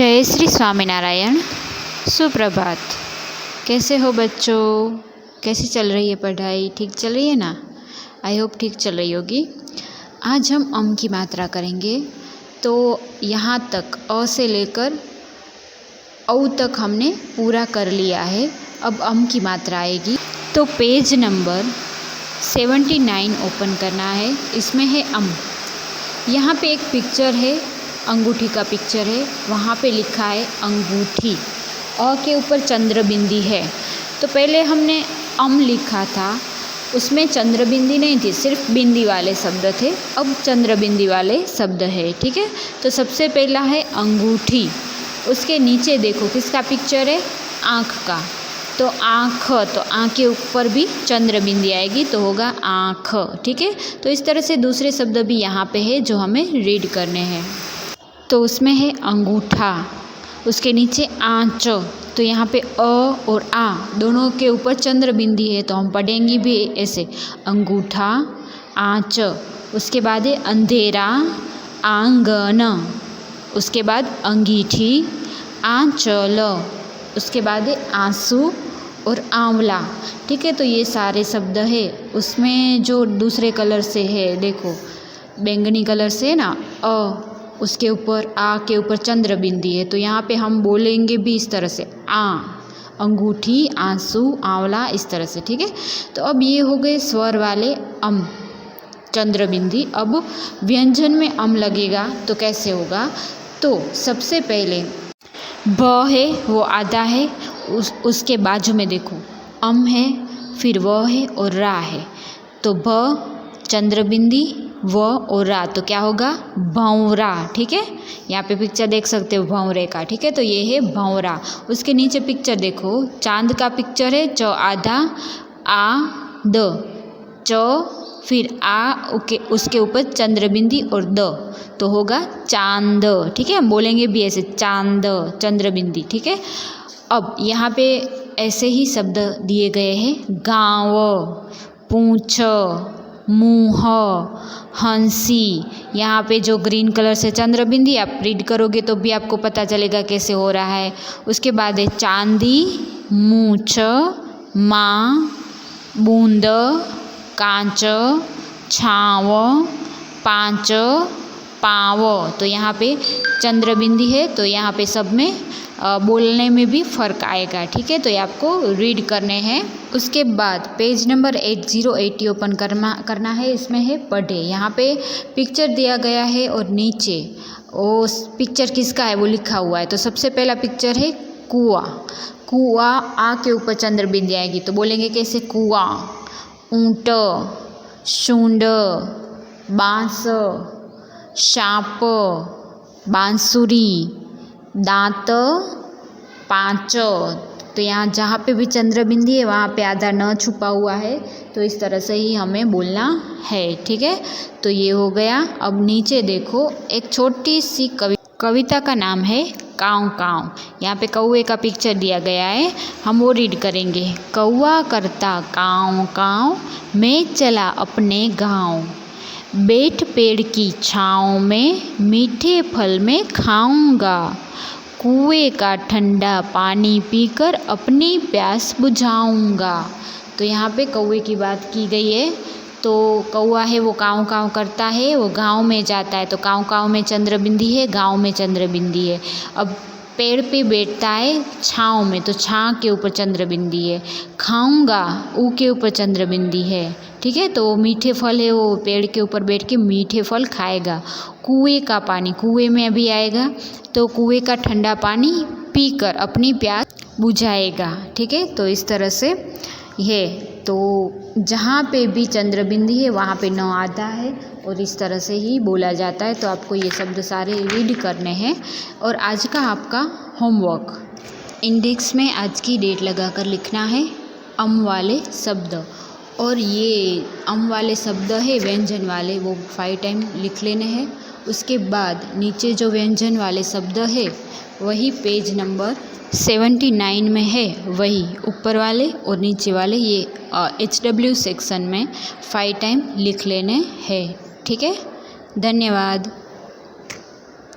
जय श्री स्वामीनारायण। सुप्रभात। कैसे हो बच्चों? कैसी चल रही है पढ़ाई? ठीक चल रही है ना? आई होप ठीक चल रही होगी। आज हम अम की मात्रा करेंगे। तो यहाँ तक अ से लेकर औ तक हमने पूरा कर लिया है। अब अम की मात्रा आएगी। तो पेज नंबर 79 ओपन करना है। इसमें है अम। यहाँ पे एक पिक्चर है, अंगूठी का पिक्चर है। वहाँ पे लिखा है अंगूठी। अ के ऊपर चंद्र बिंदी है। तो पहले हमने अम लिखा था, उसमें चंद्र बिंदी नहीं थी, सिर्फ बिंदी वाले शब्द थे। अब चंद्र बिंदी वाले शब्द है। ठीक है। तो सबसे पहला है अंगूठी। उसके नीचे देखो किसका पिक्चर है? आँख का। तो आँख, तो आँख के ऊपर भी चंद्र बिंदी आएगी तो होगा आँख। ठीक है। तो इस तरह से दूसरे शब्द भी यहाँ पे है जो हमें रीड करने हैं। तो उसमें है अंगूठा, उसके नीचे आँच। तो यहाँ पे अ और आ दोनों के ऊपर चंद्र बिंदी है तो हम पढ़ेंगे भी ऐसे, अंगूठा, आँच। उसके बाद है अंधेरा, आंगन। उसके बाद अंगीठी, आंचल। उसके बाद है आंसू और आंवला। ठीक है। तो ये सारे शब्द है। उसमें जो दूसरे कलर से है, देखो बैंगनी कलर से है ना, उसके ऊपर आ के ऊपर चंद्र बिंदी है। तो यहाँ पे हम बोलेंगे भी इस तरह से, अंगूठी, आंसू, आंवला, इस तरह से। ठीक है। तो अब ये हो गए स्वर वाले अम, चंद्र बिंदी। अब व्यंजन में अम लगेगा तो कैसे होगा? तो सबसे पहले ब है, वो आधा है। उसके बाजू में देखो अम है, फिर व है और रा है। तो ब चंद्र बिंदी, व और रा, तो क्या होगा? भंवरा। ठीक है। यहाँ पे पिक्चर देख सकते हो भंवरे का। ठीक है। तो ये है भंवरा। उसके नीचे पिक्चर देखो, चांद का पिक्चर है। च आधा, आ द, च फिर आ, ओके, उसके ऊपर चंद्र बिंदी और द, तो होगा चांद। ठीक है। हम बोलेंगे भी ऐसे, चांद, चंद्र बिंदी। ठीक है। अब यहाँ पे ऐसे ही शब्द दिए गए हैं, गाँव, पूंछ, मुँह, हंसी। यहाँ पे जो ग्रीन कलर से चंद्र बिंदी, आप रीड करोगे तो भी आपको पता चलेगा कैसे हो रहा है। उसके बाद है चांदी, मूछ, माँ, बूंद, कांच, छाँव, पाँच, पाँव। तो यहाँ पे चंद्र बिंदी है तो यहाँ पे सब में बोलने में भी फ़र्क आएगा। ठीक है। तो ये आपको रीड करने हैं। उसके बाद पेज नंबर 8080 ओपन करना है। इसमें है पढ़े। यहाँ पे पिक्चर दिया गया है और नीचे वो पिक्चर किसका है वो लिखा हुआ है। तो सबसे पहला पिक्चर है कुआं। कुआं, आ के ऊपर चंद्र बिंदी आएगी तो बोलेंगे कैसे? कुआं। ऊँट, सूंड, बांस, सांप, बांसुरी, दांत, पाँच। तो यहाँ जहाँ पे भी चंद्र बिंदी है वहाँ पे आधा न छुपा हुआ है। तो इस तरह से ही हमें बोलना है। ठीक है। तो ये हो गया। अब नीचे देखो, एक छोटी सी कविता का नाम है काँव काँव। यहाँ पे कौवे का पिक्चर दिया गया है, हम वो रीड करेंगे। कौवा करता काँव काँव, मैं चला अपने गाँव। बैठ पेड़ की छाँव में, मीठे फल में खाऊंगा। कुएं का ठंडा पानी पीकर अपनी प्यास बुझाऊंगा। तो यहाँ पे कौवे की बात की गई है। तो कौवा है वो काँव काँव करता है, वो गाँव में जाता है। तो काँव काँव में चंद्र बिंदी है, गाँव में चंद्र बिंदी है। अब पेड़ पे बैठता है छाँव में, तो छाँ के ऊपर चंद्र बिंदी है। खाऊंगा, ऊ के ऊपर चंद्र बिंदी है। ठीक है। तो मीठे फल है, वो पेड़ के ऊपर बैठ के मीठे फल खाएगा। कुएं का पानी, कुएं में अभी आएगा तो कुएं का ठंडा पानी पीकर अपनी प्यास बुझाएगा। ठीक है। तो इस तरह से है। तो जहाँ पे भी चंद्र बिंदी है वहाँ पे न आधा है और इस तरह से ही बोला जाता है। तो आपको ये शब्द सारे रीड करने हैं। और आज का आपका होमवर्क, इंडेक्स में आज की डेट लगाकर लिखना है अम वाले शब्द। और ये अम वाले शब्द है व्यंजन वाले, वो 5 टाइम लिख लेने हैं। उसके बाद नीचे जो व्यंजन वाले शब्द है वही पेज नंबर 79 में है, वही ऊपर वाले और नीचे वाले ये HW सेक्शन में 5 टाइम लिख लेने हैं। ठीक है। धन्यवाद।